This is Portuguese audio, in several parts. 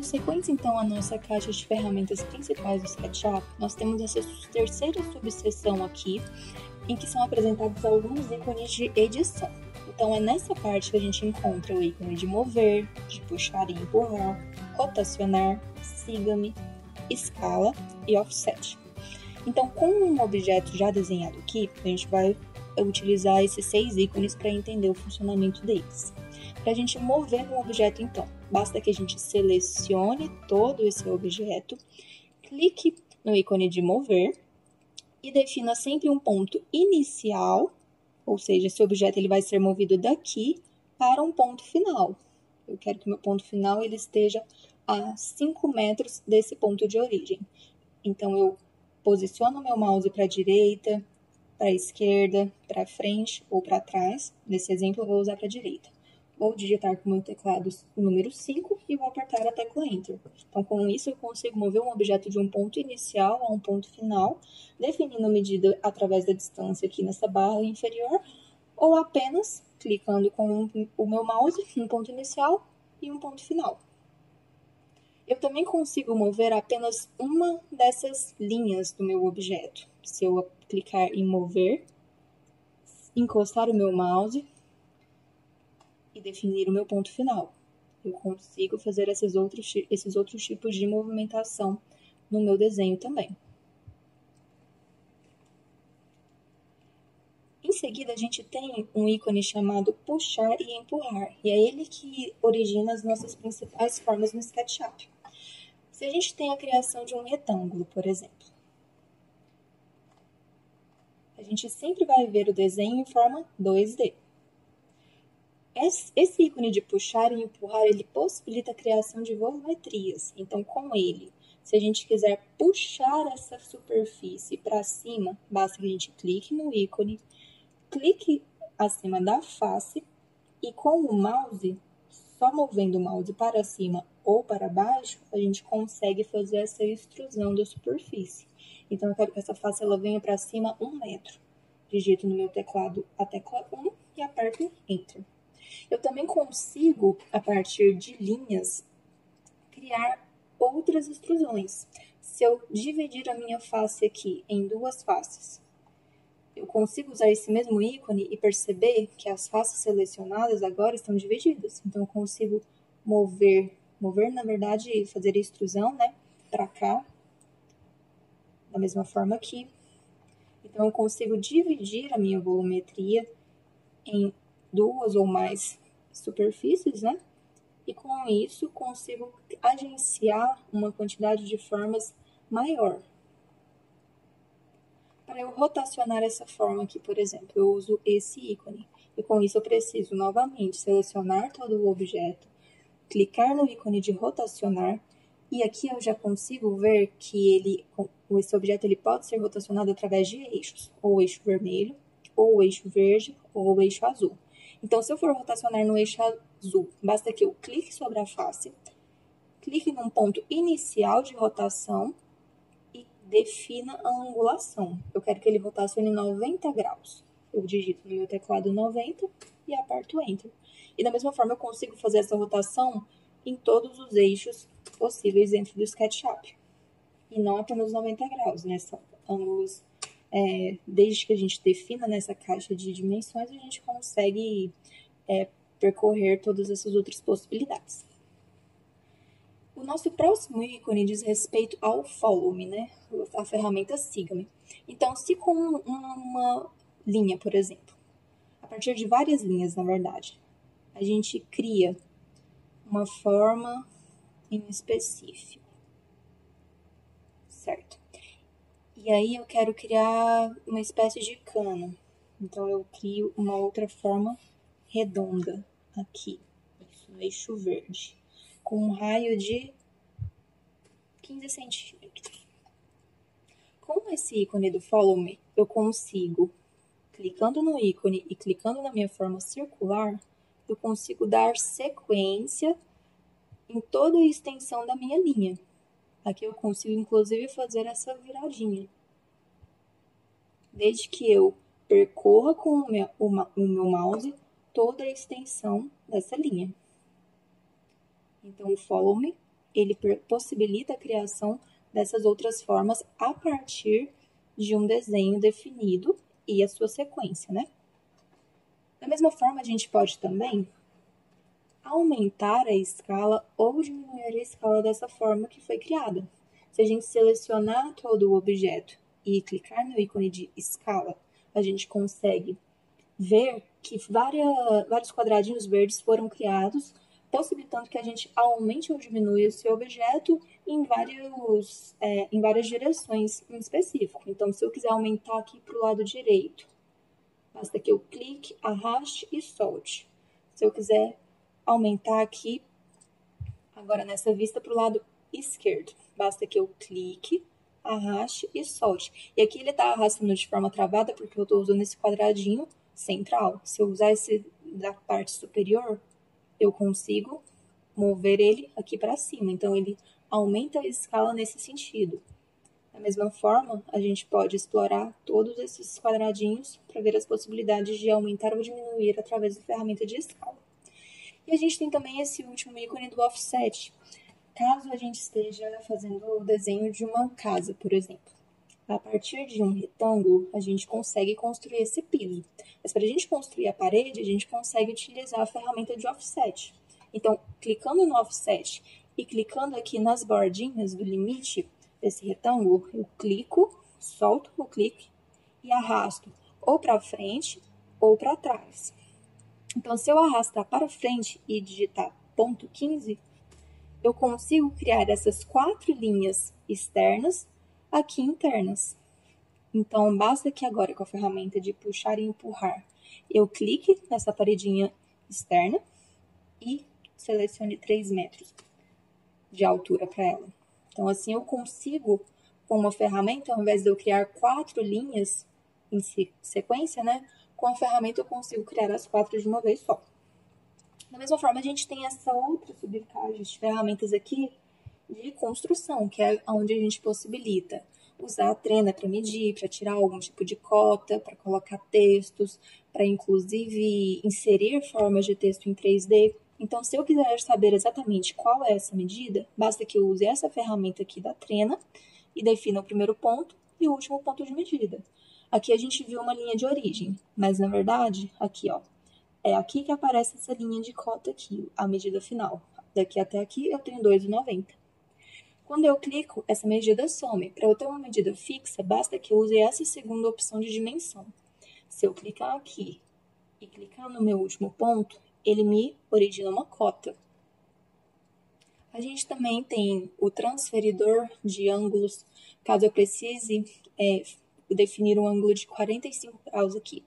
Dando sequência, então, à nossa caixa de ferramentas principais do SketchUp, nós temos essa terceira subseção aqui, em que são apresentados alguns ícones de edição. Então, é nessa parte que a gente encontra o ícone de mover, de puxar e empurrar, rotacionar, siga-me, escala e offset. Então, com um objeto já desenhado aqui, a gente vai utilizar esses 6 ícones para entender o funcionamento deles. Para a gente mover um objeto, então, basta que a gente selecione todo esse objeto, clique no ícone de mover e defina sempre um ponto inicial, ou seja, esse objeto ele vai ser movido daqui para um ponto final. Eu quero que o meu ponto final ele esteja a 5 metros desse ponto de origem. Então, eu posiciono meu mouse para a direita, para a esquerda, para frente ou para trás. Nesse exemplo, eu vou usar para a direita. Vou digitar com o meu teclado o número 5 e vou apertar a tecla Enter. Então, com isso, eu consigo mover um objeto de um ponto inicial a um ponto final, definindo a medida através da distância aqui nessa barra inferior, ou apenas clicando com o meu mouse em um ponto inicial e um ponto final. Eu também consigo mover apenas uma dessas linhas do meu objeto. Se eu clicar em mover, encostar o meu mouse e definir o meu ponto final, eu consigo fazer esses outros tipos de movimentação no meu desenho também. Em seguida, a gente tem um ícone chamado puxar e empurrar, e é ele que origina as nossas principais formas no SketchUp. Se a gente tem a criação de um retângulo, por exemplo, a gente sempre vai ver o desenho em forma 2D. Esse ícone de puxar e empurrar, ele possibilita a criação de volumetrias. Então, com ele, se a gente quiser puxar essa superfície para cima, basta que a gente clique no ícone, clique acima da face e com o mouse, só movendo o mouse para cima ou para baixo, a gente consegue fazer essa extrusão da superfície. Então, eu quero que essa face ela venha para cima 1 metro. Digito no meu teclado a tecla 1 e aperto Enter. Eu também consigo, a partir de linhas, criar outras extrusões. Se eu dividir a minha face aqui em 2 faces, eu consigo usar esse mesmo ícone e perceber que as faces selecionadas agora estão divididas. Então, eu consigo mover na verdade, fazer a extrusão, né, para cá, da mesma forma aqui. Então, eu consigo dividir a minha volumetria em 2 ou mais superfícies, né? E com isso, consigo agenciar uma quantidade de formas maior. Para eu rotacionar essa forma aqui, por exemplo, eu uso esse ícone. E com isso, eu preciso novamente selecionar todo o objeto, clicar no ícone de rotacionar, e aqui eu já consigo ver que esse objeto ele pode ser rotacionado através de eixos, ou o eixo vermelho, ou o eixo verde, ou o eixo azul. Então, se eu for rotacionar no eixo azul, basta que eu clique sobre a face, clique num ponto inicial de rotação e defina a angulação. Eu quero que ele rotacione 90 graus. Eu digito no meu teclado 90 e aperto Enter. E da mesma forma, eu consigo fazer essa rotação em todos os eixos possíveis dentro do SketchUp. E não apenas 90 graus, né? São ângulos, desde que a gente defina nessa caixa de dimensões, a gente consegue percorrer todas essas outras possibilidades. O nosso próximo ícone diz respeito ao Follow Me, né? A ferramenta Siga-me. Então, se com uma linha, por exemplo, a partir de várias linhas, na verdade, a gente cria uma forma em específico, certo? E aí eu quero criar uma espécie de cano. Então, eu crio uma outra forma redonda aqui, no eixo verde, com um raio de 15 centímetros. Com esse ícone do Follow Me, eu consigo, clicando no ícone e clicando na minha forma circular, eu consigo dar sequência em toda a extensão da minha linha. Aqui eu consigo, inclusive, fazer essa viradinha. Desde que eu percorra com o meu mouse toda a extensão dessa linha. Então, o Follow Me ele possibilita a criação dessas outras formas a partir de um desenho definido e a sua sequência, né? Da mesma forma, a gente pode também aumentar a escala ou diminuir a escala dessa forma que foi criada. Se a gente selecionar todo o objeto e clicar no ícone de escala, a gente consegue ver que vários quadradinhos verdes foram criados, possibilitando que a gente aumente ou diminua esse objeto em várias direções em específico. Então, se eu quiser aumentar aqui para o lado direito, basta que eu clique, arraste e solte. Se eu quiser aumentar aqui, agora nessa vista, para o lado esquerdo, basta que eu clique, arraste e solte. E aqui ele está arrastando de forma travada porque eu estou usando esse quadradinho central. Se eu usar esse da parte superior, eu consigo mover ele aqui para cima. Então, ele aumenta a escala nesse sentido. Da mesma forma, a gente pode explorar todos esses quadradinhos para ver as possibilidades de aumentar ou diminuir através da ferramenta de escala. E a gente tem também esse último ícone do offset. Caso a gente esteja fazendo o desenho de uma casa, por exemplo. A partir de um retângulo, a gente consegue construir esse piso. Mas para a gente construir a parede, a gente consegue utilizar a ferramenta de offset. Então, clicando no offset e clicando aqui nas bordinhas do limite desse retângulo, eu clico, solto o clique e arrasto ou para frente ou para trás. Então, se eu arrastar para frente e digitar ponto 15, eu consigo criar essas 4 linhas externas aqui internas. Então, basta que agora com a ferramenta de puxar e empurrar, eu clique nessa paredinha externa e selecione 3 metros de altura para ela. Então, assim eu consigo, com uma ferramenta, ao invés de eu criar 4 linhas em sequência, né? Com a ferramenta eu consigo criar as 4 de uma vez só. Da mesma forma, a gente tem essa outra subcaixa de ferramentas aqui de construção, que é onde a gente possibilita usar a trena para medir, para tirar algum tipo de cota, para colocar textos, para inclusive inserir formas de texto em 3D. Então, se eu quiser saber exatamente qual é essa medida, basta que eu use essa ferramenta aqui da trena e defina o primeiro ponto e o último ponto de medida. Aqui a gente viu uma linha de origem, mas na verdade, aqui ó, é aqui que aparece essa linha de cota aqui, a medida final. Daqui até aqui eu tenho 2,90. Quando eu clico, essa medida some. Para eu ter uma medida fixa, basta que eu use essa segunda opção de dimensão. Se eu clicar aqui e clicar no meu último ponto, ele me origina uma cota. A gente também tem o transferidor de ângulos, caso eu precise definir um ângulo de 45 graus aqui.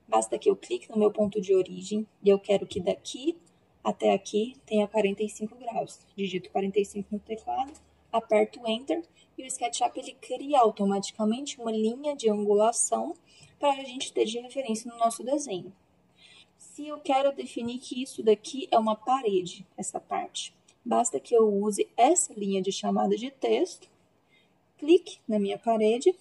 Basta que eu clique no meu ponto de origem e eu quero que daqui até aqui tenha 45 graus. Digito 45 no teclado, aperto Enter e o SketchUp ele cria automaticamente uma linha de angulação para a gente ter de referência no nosso desenho. Se eu quero definir que isso daqui é uma parede, essa parte, basta que eu use essa linha de chamada de texto, clique na minha parede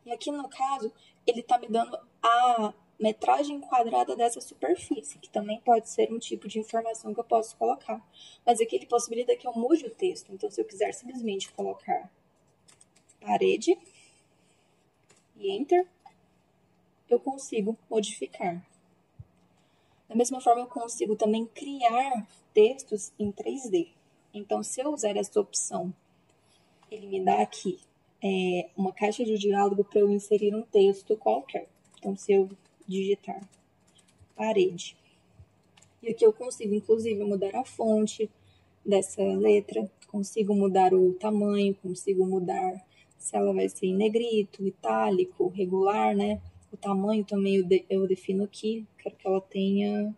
e aqui no caso ele está me dando a metragem quadrada dessa superfície, que também pode ser um tipo de informação que eu posso colocar. Mas aqui ele possibilita que eu mude o texto. Então, se eu quiser simplesmente colocar parede e Enter, eu consigo modificar. Da mesma forma, eu consigo também criar textos em 3D. Então, se eu usar essa opção, ele me dá aqui uma caixa de diálogo para eu inserir um texto qualquer. Então, se eu digitar parede, e aqui eu consigo, inclusive, mudar a fonte dessa letra, consigo mudar o tamanho, consigo mudar se ela vai ser em negrito, itálico, regular, né? O tamanho também eu defino aqui, quero que ela tenha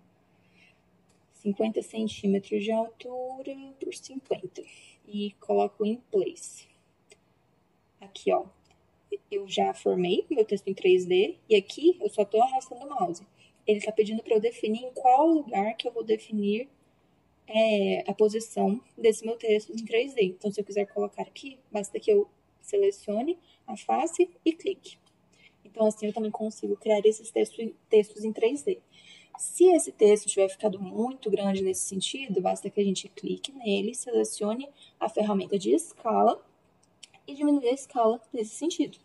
50 centímetros de altura por 50 e coloco em place. Aqui, ó, eu já formei meu texto em 3D e aqui eu só estou arrastando o mouse. Ele está pedindo para eu definir em qual lugar que eu vou definir a posição desse meu texto em 3D. Então, se eu quiser colocar aqui, basta que eu selecione a face e clique. Então, assim, eu também consigo criar esses textos em 3D. Se esse texto tiver ficado muito grande nesse sentido, basta que a gente clique nele, selecione a ferramenta de escala e diminuir a escala nesse sentido.